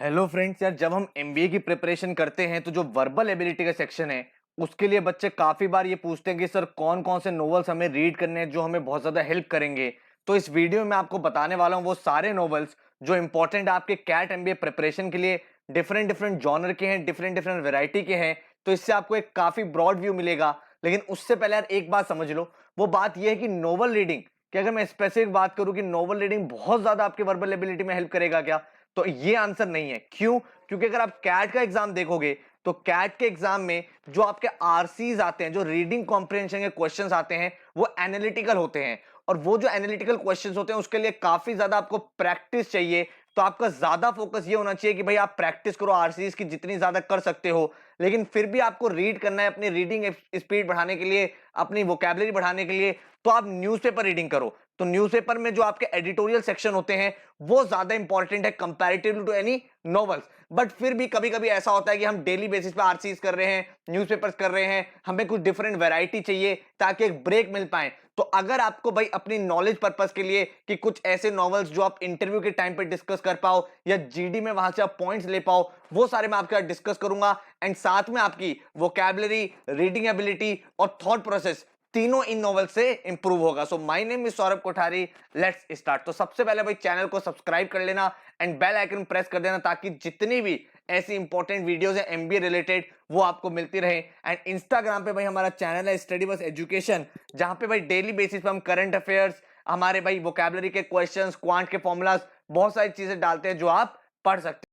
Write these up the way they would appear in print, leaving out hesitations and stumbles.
Hello friends यार, जब हम एमबीए की प्रिपरेशन करते हैं तो जो वर्बल एबिलिटी का सेक्शन है उसके लिए बच्चे काफी बार ये पूछते हैं कि सर कौन कौन से नॉवेल्स हमें रीड करने हैं जो हमें बहुत ज्यादा हेल्प करेंगे। तो इस वीडियो में आपको बताने वाला हूँ वो सारे नॉवेल्स जो इंपॉर्टेंट आपके कैट एमबीए प्रिपरेशन के लिए डिफरेंट डिफरेंट जॉनर के हैं, डिफरेंट डिफरेंट वेराइटी के हैं। तो इससे आपको एक काफी ब्रॉड व्यू मिलेगा। लेकिन उससे पहले यार एक बात समझ लो, वो बात यह है कि नोवेल रीडिंग कि अगर मैं स्पेसिफिक बात करूं कि नोवेल रीडिंग बहुत ज्यादा आपके वर्बल एबिलिटी में हेल्प करेगा क्या, तो ये आंसर नहीं है। क्यों? क्योंकि अगर आप कैट का एग्जाम देखोगे तो कैट के एग्जाम में जो आपके आरसीज आते हैं, जो रीडिंग कॉम्प्रिहेंशन के क्वेश्चंस आते हैं, वो एनालिटिकल होते हैं। और वो जो एनालिटिकल क्वेश्चंस होते हैं उसके लिए काफी ज्यादा आपको प्रैक्टिस चाहिए। तो आपका ज्यादा फोकस ये होना चाहिए कि भाई आप प्रैक्टिस करो आरसीज की जितनी ज्यादा कर सकते हो। लेकिन फिर भी आपको रीड करना है अपनी रीडिंग स्पीड बढ़ाने के लिए, अपनी वोकैबुलरी बढ़ाने के लिए, तो आप न्यूज़पेपर रीडिंग करो। तो न्यूज़पेपर में जो आपके एडिटोरियल सेक्शन होते हैं वो ज्यादा इंपॉर्टेंट है comparatively to any novels. But फिर भी कभी कभी ऐसा होता है कि हम डेली बेसिस पे आरसीज कर रहे हैं, न्यूज़पेपर्स कर रहे हैं, हमें कुछ डिफरेंट वैरायटी चाहिए ताकि एक ब्रेक मिल पाए। तो अगर आपको भाई अपनी नॉलेज पर्पस के लिए कि कुछ ऐसे नॉवेल्स जो आप इंटरव्यू के टाइम पे डिस्कस कर पाओ या जीडी में वहां से आप पॉइंट्स ले पाओ, वो सारे मैं आपके साथ डिस्कस करूंगा। एंड साथ में आपकी वोकैबुलरी, रीडिंग एबिलिटी और थॉट प्रोसेस तीनों इन नॉवेल से इंप्रूव होगा। So my name is Saurabh Kothari, let's start. तो सबसे पहले भाई चैनल को सब्सक्राइब कर लेना एंड बेल आइकन प्रेस कर देना ताकि जितनी भी ऐसी इंपॉर्टेंट वीडियोस है एमबीए रिलेटेड वो आपको मिलती रहे। एंड इंस्टाग्राम पे भाई हमारा चैनल है स्टडी बस एजुकेशन, जहां पे भाई डेली बेसिस पे हम करंट अफेयर्स, हमारे भाई वोकैबुलरी के क्वेश्चंस, क्वांट के फॉर्मूलाज, बहुत सारी चीजें डालते हैं जो आप पढ़ सकते हैं।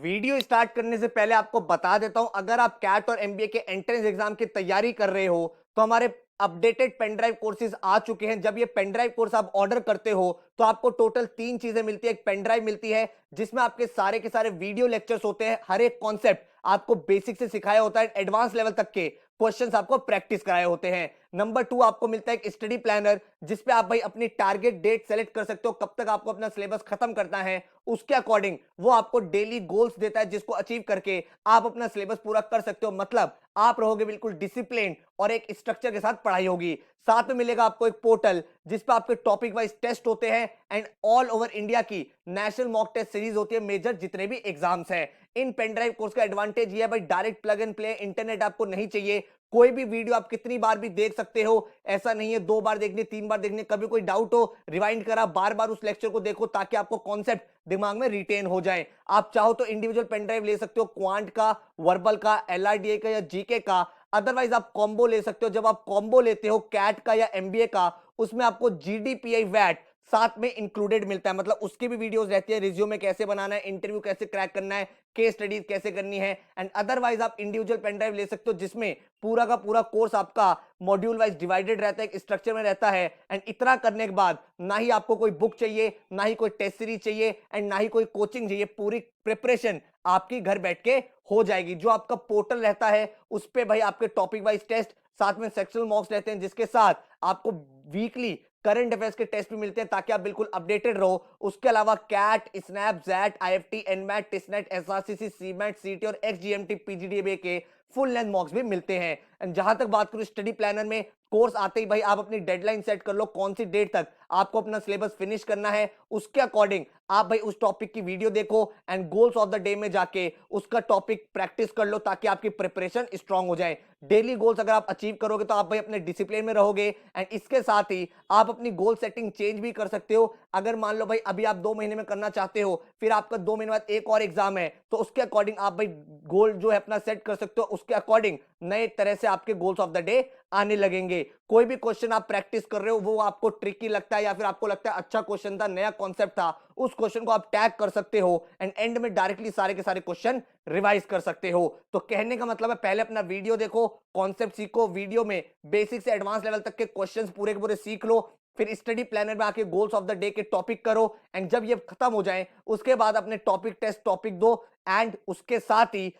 वीडियो स्टार्ट करने से पहले आपको बता देता हूं, अगर आप कैट और एमबीए के एंट्रेंस एग्जाम की तैयारी कर रहे हो तो हमारे अपडेटेड पेनड्राइव कोर्सेज आ चुके हैं। जब ये पेनड्राइव कोर्स आप ऑर्डर करते हो तो आपको टोटल 3 चीजें मिलती है। एक पेनड्राइव मिलती है जिसमें आपके सारे के सारे वीडियो लेक्चर्स होते हैं, हर एक कॉन्सेप्ट आपको बेसिक से सिखाया होता है, एडवांस लेवल तक के क्वेश्चंस आपको प्रैक्टिस कराए होते हैं। नंबर 2, आपको मिलता है एक स्टडी प्लानर जिसपे आप भाई अपनी टारगेट डेट सेलेक्ट कर सकते हो, कब तक आपको अपना सिलेबस खत्म करना है, उसके अकॉर्डिंग वो आपको डेली गोल्स देता है जिसको अचीव करके आप अपना सिलेबस पूरा कर सकते हो। मतलब आप रहोगे बिल्कुल डिसिप्लिन और एक स्ट्रक्चर के साथ पढ़ाई होगी। साथ में मिलेगा आपको एक पोर्टल जिस पे आपके टॉपिक वाइज टेस्ट होते हैं एंड ऑल ओवर इंडिया की नेशनल मॉक टेस्ट सीरीज होती है, मेजर जितने भी एग्जाम्स हैं। इन पेनड्राइव कोर्स का एडवांटेज ये है भाई, direct plug and play, internet आपको नहीं चाहिए। कोई भी वीडियो आप कितनी बार भी देख सकते हो, ऐसा नहीं है 2 बार देखने, 3 बार देखने। कभी कोई डाउट हो, रिवाइंड करा, बार बार उस लेक्चर को देखो ताकि आपको कॉन्सेप्ट दिमाग में रिटेन हो जाए। आप चाहो तो इंडिविजुअल पेनड्राइव ले सकते हो, क्वांट का, वर्बल का, एलआरडीए का या जीके का। अदरवाइज आप कॉम्बो ले सकते हो। जब आप कॉम्बो लेते हो कैट का या एमबीए का, उसमें आपको जीडीपीआई वैट साथ में इंक्लूडेड मिलता है। मतलब उसकी भी वीडियोस रहती है, रिज्यूमे कैसे बनाना है, इंटरव्यू कैसे क्रैक करना है, केस स्टडीज कैसे करनी है। एंड अदरवाइज आप इंडिविजुअल पेनड्राइव ले सकते हो जिसमें पूरा का पूरा कोर्स आपका मॉड्यूल वाइज डिवाइडेड रहता है, एक स्ट्रक्चर में रहता है। एंड इतना करने के बाद ना ही आपको कोई बुक चाहिए, ना ही कोई टेस्ट सीरीज चाहिए एंड ना ही कोई कोचिंग चाहिए। पूरी प्रिपरेशन आपकी घर बैठ के हो जाएगी। जो आपका पोर्टल रहता है उस पे भाई आपके टॉपिक वाइज टेस्ट, साथ में सेक्शनल मॉक्स रहते हैं जिसके साथ आपको वीकली करंट अफेयर्स के टेस्ट भी मिलते हैं ताकि आप बिल्कुल अपडेटेड रहो। उसके अलावा CAT, SNAP, XAT, IFT, NMAT, TISSNET, SRCC, CMAT, CET और एक्सजीएमटी पीजीडीबीए के फुल लेंथ मॉक्स भी मिलते हैं। एंड जहां तक बात करूं स्टडी प्लानर में, कोर्स आते ही भाई आप अपनी डेडलाइन सेट कर लो, कौन सी डेट तक आपको अपना सिलेबस फिनिश करना है। उसके अकॉर्डिंग आप भाई उस टॉपिक की वीडियो देखो and goals of the day में जाके उसका टॉपिक प्रैक्टिस कर लो ताकि आपकी प्रिपरेशन स्ट्रांग हो जाए। डेली गोल्स अगर आप अचीव करोगे तो आप भाई अपने डिसिप्लिन में रहोगे। एंड इसके साथ ही आप अपनी गोल सेटिंग चेंज भी कर सकते हो। अगर मान लो भाई अभी आप 2 महीने में करना चाहते हो, फिर आपका 2 महीने बाद एक और एग्जाम है, तो उसके अकॉर्डिंग आप भाई गोल जो है अपना सेट कर सकते हो। उसके अकॉर्डिंग नए तरह से आपके गोल्स ऑफ द डे आने लगेंगे। कोई भी क्वेश्चन आप प्रैक्टिस कर रहे हो वो आपको ट्रिकी लगता है या फिर आपको लगता है अच्छा क्वेश्चन था, नया कॉन्सेप्ट था, उस क्वेश्चन को आप टैग कर सकते हो एंड एंड में डायरेक्टली सारे के सारे क्वेश्चन रिवाइज कर सकते हो। तो कहने का मतलब है पहले अपना वीडियो देखो, कॉन्सेप्ट सीखो, वीडियो में बेसिक से एडवांस लेवल तक के क्वेश्चंस पूरे के पूरे सीख लो, फिर स्टडी प्लानर में आके गोल्स ऑफ द डे के टॉपिक करो। एंड जब ये खत्म हो जाए उसके बाद अपने टॉपिक टेस्ट टॉपिक दो एंड उसके साथ ही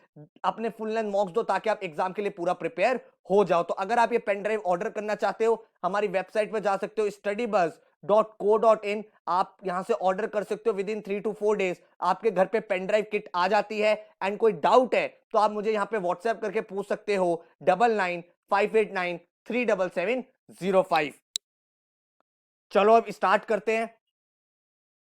अपने फुल लेंथ मॉक्स दो ताकि आप एग्जाम के लिए पूरा प्रिपेयर हो जाओ। तो अगर आप ये पेन ड्राइव ऑर्डर करना चाहते हो, हमारी वेबसाइट पे जा सकते हो studybuzz.co.in। आप यहां से ऑर्डर कर सकते हो। विद इन 3 to 4 डेज आपके घर पे पेन ड्राइव किट आ जाती है। एंड कोई डाउट है तो आप मुझे यहाँ पे व्हाट्सएप करके पूछ सकते हो, 9958937705। चलो अब स्टार्ट करते हैं।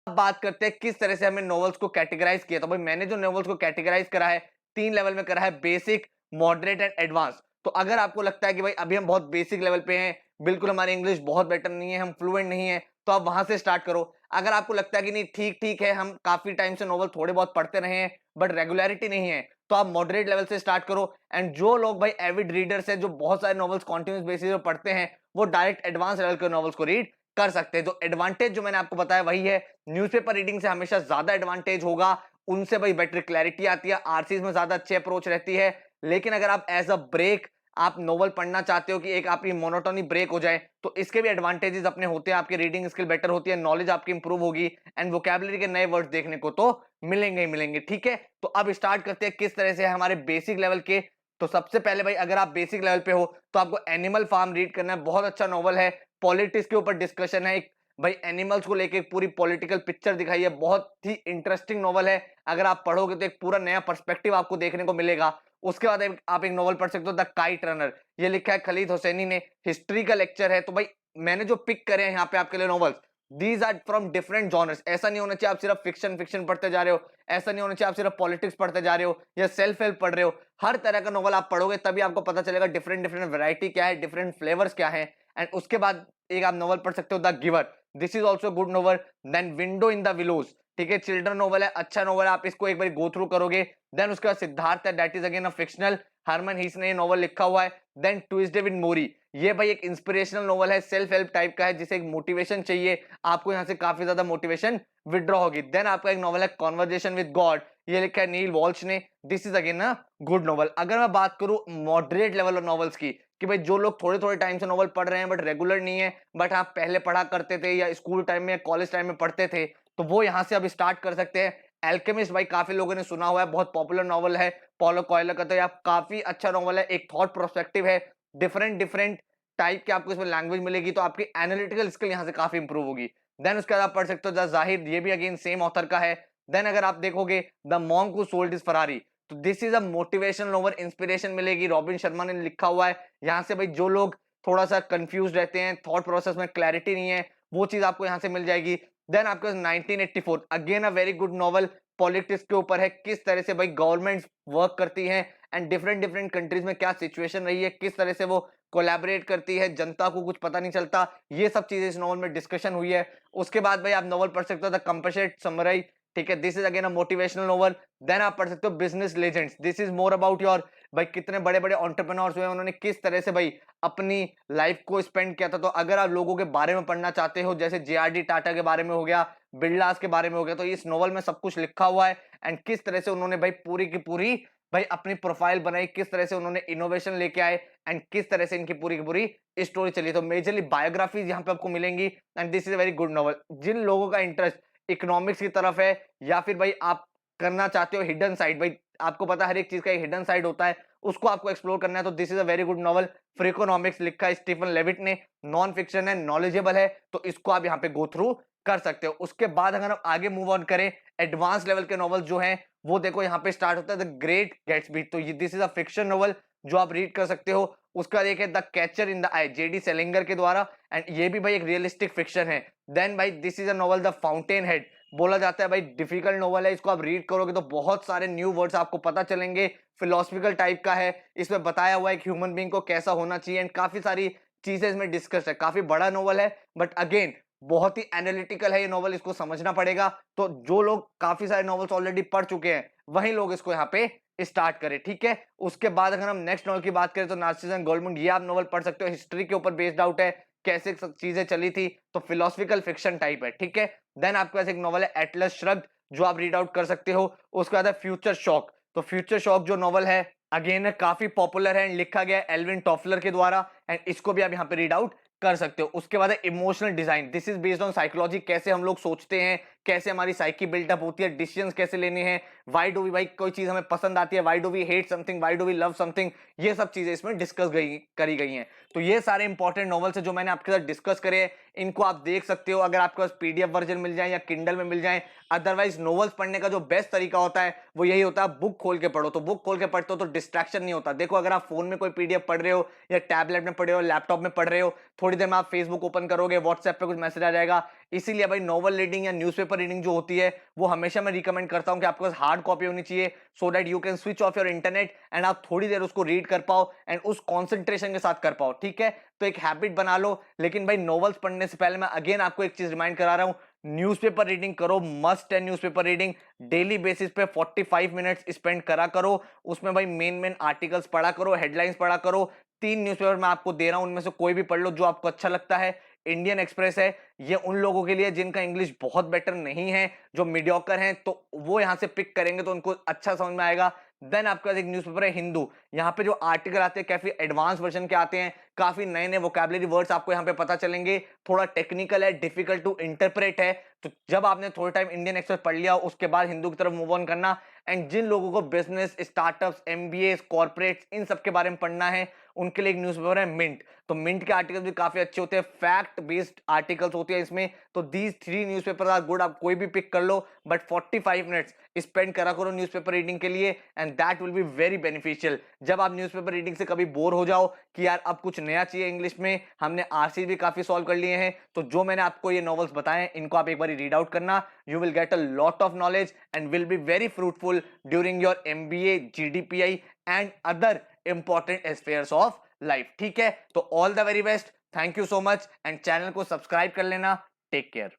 अब बात करते हैं किस तरह से हमें नॉवेल्स को कैटेगराइज किया। तो भाई मैंने जो नॉवेल्स को कैटेगराइज करा है 3 लेवल में करा है, बेसिक, मॉडरेट एंड एडवांस। तो अगर आपको लगता है कि भाई अभी हम बहुत बेसिक लेवल पे हैं, बिल्कुल हमारी इंग्लिश बहुत बेटर नहीं है, हम फ्लुएंट नहीं है, तो आप वहां से स्टार्ट करो। अगर आपको लगता है कि नहीं ठीक ठीक है, हम काफी टाइम से नॉवल थोड़े बहुत पढ़ते रहे हैं बट रेगुलरिटी नहीं है, तो आप मॉडरेट लेवल से स्टार्ट करो। एंड जो लोग भाई एविड रीडर्स है, जो बहुत सारे नॉवेल्स कॉन्टिन्यूस बेसिस पे पढ़ते हैं, वो डायरेक्ट एडवांस लेवल के नॉवेल्स को रीड कर सकते हैं। जो एडवांटेज जो मैंने आपको बताया वही है, न्यूज़पेपर रीडिंग से हमेशा ज्यादा एडवांटेज होगा, उनसे भाई बेटर क्लैरिटी आती है, आरसीज में ज्यादा अच्छी अप्रोच रहती है। लेकिन अगर आप एज अ ब्रेक आप नोवेल पढ़ना चाहते हो कि एक आपकी मोनोटोनी ब्रेक हो जाए, तो इसके भी एडवांटेजेस अपने होते हैं। आपकी रीडिंग स्किल बेटर होती है, नॉलेज आपकी इंप्रूव होगी एंड वोकैबुलरी के नए वर्ड्स देखने को तो मिलेंगे ही मिलेंगे। ठीक है, तो अब स्टार्ट करते हैं किस तरह से हमारे बेसिक लेवल के। तो सबसे पहले भाई अगर आप बेसिक लेवल पे हो तो आपको एनिमल फार्म रीड करना है, बहुत अच्छा नॉवल है, पॉलिटिक्स के ऊपर डिस्कशन है, एक भाई एनिमल्स को लेके पूरी पॉलिटिकल पिक्चर दिखाई है, बहुत ही इंटरेस्टिंग नॉवल है। अगर आप पढ़ोगे तो एक पूरा नया पर्सपेक्टिव आपको देखने को मिलेगा। उसके बाद आप एक नॉवल पढ़ सकते हो, द काइट रनर, ये लिखा है खलीद हुसैनी ने, हिस्ट्री का लेक्चर है। तो भाई मैंने जो पिक करे हैं यहाँ पे आपके लिए novels, these are from different genres. ऐसा नहीं होना चाहिए आप सिर्फ फिक्शन फिक्शन पढ़ते जा रहे हो, ऐसा नहीं होना चाहिए आप सिर्फ पॉलिटिक्स पढ़ते जा रहे हो या सेल्फ हेल्प पढ़ रहे हो। हर तरह का नॉवल आप पढ़ोगे तभी आपको पता चलेगा डिफरेंट डिफरेंट वैरायटी क्या है, डिफरेंट फ्लेवर्स क्या है। एंड उसके बाद एक आप नॉवल पढ़ सकते हो, the giver, this is also good novel. Then window in the willows, ठीक है, चिल्ड्रन नॉवल है, अच्छा नॉवल है, आप इसको एक बार गो थ्रू करोगे। देन उसके बाद सिद्धार्थ है, that is again a fictional, Hermann Hesse ने ये नॉवल लिखा हुआ है। देन ट्यूसडे विद मोरी, ये भाई एक इंस्पिरेशनल नॉवल है, सेल्फ हेल्प टाइप का है, जिसे एक मोटिवेशन चाहिए, आपको यहाँ से काफी ज्यादा मोटिवेशन विड्रॉ होगी। देन आपका एक नॉवल है कॉन्वर्जेशन विद गॉड, ये लिखा है नील वॉल्श ने, this is again a good novel. अगर मैं बात करूं मॉडरेट लेवल ऑफ नॉवेल्स की, कि भाई जो लोग थोड़े थोड़े टाइम से नॉवल पढ़ रहे हैं बट रेगुलर नहीं है, बट आप पहले पढ़ा करते थे या स्कूल टाइम में या कॉलेज टाइम में पढ़ते थे, तो वो यहाँ से अब स्टार्ट कर सकते हैं। एल्केमिस्ट भाई काफी लोगों ने सुना हुआ है, बहुत पॉपुलर नॉवल है, पॉलो कोएल्हो का, तो ये काफी अच्छा नॉवल है, एक थॉट प्रोस्पेक्टिव है, डिफरेंट डिफरेंट टाइप की आपको इसमें लैंग्वेज मिलेगी, तो आपकी एनालिटिकल स्किल यहाँ से काफी इंप्रूव होगी। देन उसके बाद आप पढ़ सकते हो द जाहिर, ये भी अगेन सेम ऑथर का है। देन अगर आप देखोगे the monk who sold his Ferrari, तो this is a motivational novel, inspiration मिलेगी, रॉबिन शर्मा ने लिखा हुआ है। यहाँ से भाई जो लोग थोड़ा सा कंफ्यूज रहते हैं, थॉट प्रोसेस में क्लैरिटी नहीं है, वो चीज आपको यहाँ से मिल जाएगी। देन आपके 1984, again a very good novel, politics के ऊपर है, किस तरह से भाई गवर्नमेंट वर्क करती है एंड डिफरेंट डिफरेंट कंट्रीज में क्या सिचुएशन रही है, किस तरह से वो कोलैबोरेट करती है, जनता को कुछ पता नहीं चलता, ये सब चीजें इस नॉवल में डिस्कशन हुई है। उसके बाद भाई आप नॉवल पढ़ सकते हो द कंपैशनेट समुराई, ठीक है, this is again a motivational novel. Then आप पढ़ सकते हो business legends, this is more about your, भाई कितने बड़े बड़े एंटरप्रेन्योर्स हुए, उन्होंने किस तरह से भाई अपनी लाइफ को स्पेंड किया था। तो अगर आप लोगों के बारे में पढ़ना चाहते हो, जैसे जेआरडी टाटा के बारे में हो गया, बिरलास के बारे में हो गया, तो इस नॉवल में सब कुछ लिखा हुआ है एंड किस तरह से उन्होंने भाई पूरी की पूरी भाई अपनी प्रोफाइल बनाई, किस तरह से उन्होंने इनोवेशन लेके आए एंड किस तरह से इनकी पूरी की पूरी स्टोरी चली। तो मेजरली बायोग्राफीज यहाँ पे आपको मिलेंगी and this is a very good novel. जिन लोगों का इंटरेस्ट इकोनॉमिक्स की तरफ है, या फिर भाई आप करना चाहते हो हिडन साइड, भाई आपको पता है हर एक चीज का एक हिडन साइड होता है, उसको आपको एक्सप्लोर करना है, तो this is a very good novel. Freakonomics लिखा है स्टीफन लेविट ने, नॉन फिक्शन है, नॉलेजेबल है, तो इसको आप यहाँ पे गो थ्रू कर सकते हो। उसके बाद अगर हम आगे मूव ऑन करें, एडवांस लेवल के नॉवल जो हैं, वो देखो यहाँ पे स्टार्ट होता है द ग्रेट गैट्सबी, तो ये this is a fiction novel जो आप रीड कर सकते हो। उसका एक है the catcher in the eye, JD Salinger के द्वारा, एंड ये भी भाई एक रियलिस्टिक फिक्शन है। देन भाई this is a novel the fountainhead, बोला जाता है भाई डिफिकल्ट नॉवल है, इसको आप रीड करोगे तो बहुत सारे न्यू वर्ड्स आपको पता चलेंगे, फिलोसफिकल टाइप का है, इसमें बताया हुआ है कि ह्यूमन बीइंग को कैसा होना चाहिए एंड काफी सारी चीजें इसमें डिस्कस है। काफी बड़ा नॉवल है बट अगेन बहुत ही एनालिटिकल है ये नॉवल, इसको समझना पड़ेगा। तो जो लोग काफी सारे नॉवेल्स ऑलरेडी पढ़ चुके हैं वही लोग इसको यहाँ पे स्टार्ट करें, ठीक है। उसके बाद अगर हम नेक्स्ट नॉवल की बात करें तो नार्सिसस एंड गोल्डमैन, ये आप नॉवल पढ़ सकते हो, हिस्ट्री के ऊपर बेस्ड आउट है, कैसे चीजें चली थी, तो फिलोसफिकल फिक्शन टाइप है, ठीक है। देन आपके पास एक नॉवल है एटलस श्रग्ड, जो आप रीड आउट कर सकते हो। उसके बाद है फ्यूचर शॉक, तो फ्यूचर शॉक जो नॉवल है अगेन काफी पॉपुलर है, लिखा गया है एल्विन टॉफलर के द्वारा एंड इसको भी आप यहाँ पे रीड आउट कर सकते हो। उसके बाद है emotional design, this is based on psychology, कैसे हम लोग सोचते हैं, कैसे हमारी साइकी बिल्डअप होती है, डिसीजंस कैसे लेने हैं, व्हाई डू वी, भाई कोई चीज हमें पसंद आती है, why do we hate something, why do we love something, ये सब चीजें इसमें डिस्कस करी गई हैं। तो ये सारे इंपॉर्टेंट नॉवेल्स है जो मैंने आपके साथ डिस्कस करे हैं, इनको आप देख सकते हो, अगर आपके पास पीडीएफ वर्जन मिल जाए या किंडल में मिल जाए। अदरवाइज नॉवेल्स पढ़ने का जो बेस्ट तरीका होता है वो यही होता है, बुक खोल के पढ़ो। तो बुक खोल के पढ़ते हो तो डिस्ट्रैक्शन नहीं होता। देखो अगर आप फोन में कोई पीडीएफ पढ़ रहे हो या टैबलेट में पढ़ रहे हो, लैपटॉप में पढ़ रहे हो, थोड़ी देर में आप फेसबुक ओपन करोगे, व्हाट्सएप पे कुछ मैसेज आ जाएगा। इसीलिए भाई नॉवल रीडिंग या न्यूज़पेपर न्यूज़पेपर रीडिंग जो होती है वो हमेशा मैं रिकमेंड करता हूं कि आपके पास हार्ड कॉपी होनी चाहिए, so that you can switch off your internet and आप थोड़ी देर उसको रीड कर पाओ एंड उस कॉन्सेंट्रेशन के साथ कर पाओ। ठीक है, तो एक हैबिट बना लो। लेकिन भाई नॉवेल्स पढ़ने से पहले मैं अगेन आपको एक चीज रिमाइंड करा रहा हूं, न्यूज़पेपर रीडिंग करो, मस्ट है न्यूज़पेपर रीडिंग। डेली बेसिस पे 45 मिनट्स स्पेंड करा करो, उसमें भाई मेन आर्टिकल्स पढ़ा करो, हेडलाइंस पढ़ा करो। 3 न्यूज़पेपर मैं आपको दे रहा हूं, उनमें से कोई भी पढ़ लो जो आपको अच्छा लगता है। इंडियन एक्सप्रेस है, ये उन लोगों के लिए जिनका इंग्लिश बहुत बेटर नहीं है, जो मीडियोकर हैं, तो वो यहां से पिक करेंगे तो उनको अच्छा समझ में आएगा। देन आपके पास एक न्यूज़पेपर है हिंदू, यहाँ पे जो आर्टिकल आते हैं काफी एडवांस वर्जन के आते हैं, काफी नए नए वोकैबुलरी वर्ड्स आपको यहाँ पे पता चलेंगे, थोड़ा टेक्निकल है, डिफिकल्ट टू इंटरप्रेट है। तो जब आपने थोड़ा टाइम इंडियन एक्सप्रेस पढ़ लिया उसके बाद हिंदू की तरफ मूव ऑन करना। एंड जिन लोगों को बिजनेस, स्टार्टअप्स, एमबीए, कॉर्पोरेट्स, इन सब के बारे में पढ़ना है, उनके लिए एक न्यूज़पेपर है मिंट। तो मिंट के आर्टिकल भी काफी अच्छे होते हैं, फैक्ट बेस्ड आर्टिकल्स होते हैं इसमें। तो दीज 3 न्यूज़पेपर आर गुड, आप कोई भी पिक कर लो, बट 45 मिनट्स स्पेंड करा करो न्यूज़पेपर रीडिंग के लिए and that will be very beneficial. जब आप न्यूज़पेपर रीडिंग से कभी बोर हो जाओ कि यार अब कुछ नया चाहिए इंग्लिश में, हमने आरसी भी काफी सॉल्व कर लिए हैं, तो जो मैंने आपको ये नॉवेल्स बताए इनको आप एक बार रीड आउट करना, you will get a lot of knowledge and will be very fruitful during your MBA, GDPI and other important aspects of life. ठीक है, तो all the very best, thank you so much and channel को subscribe कर लेना। Take care.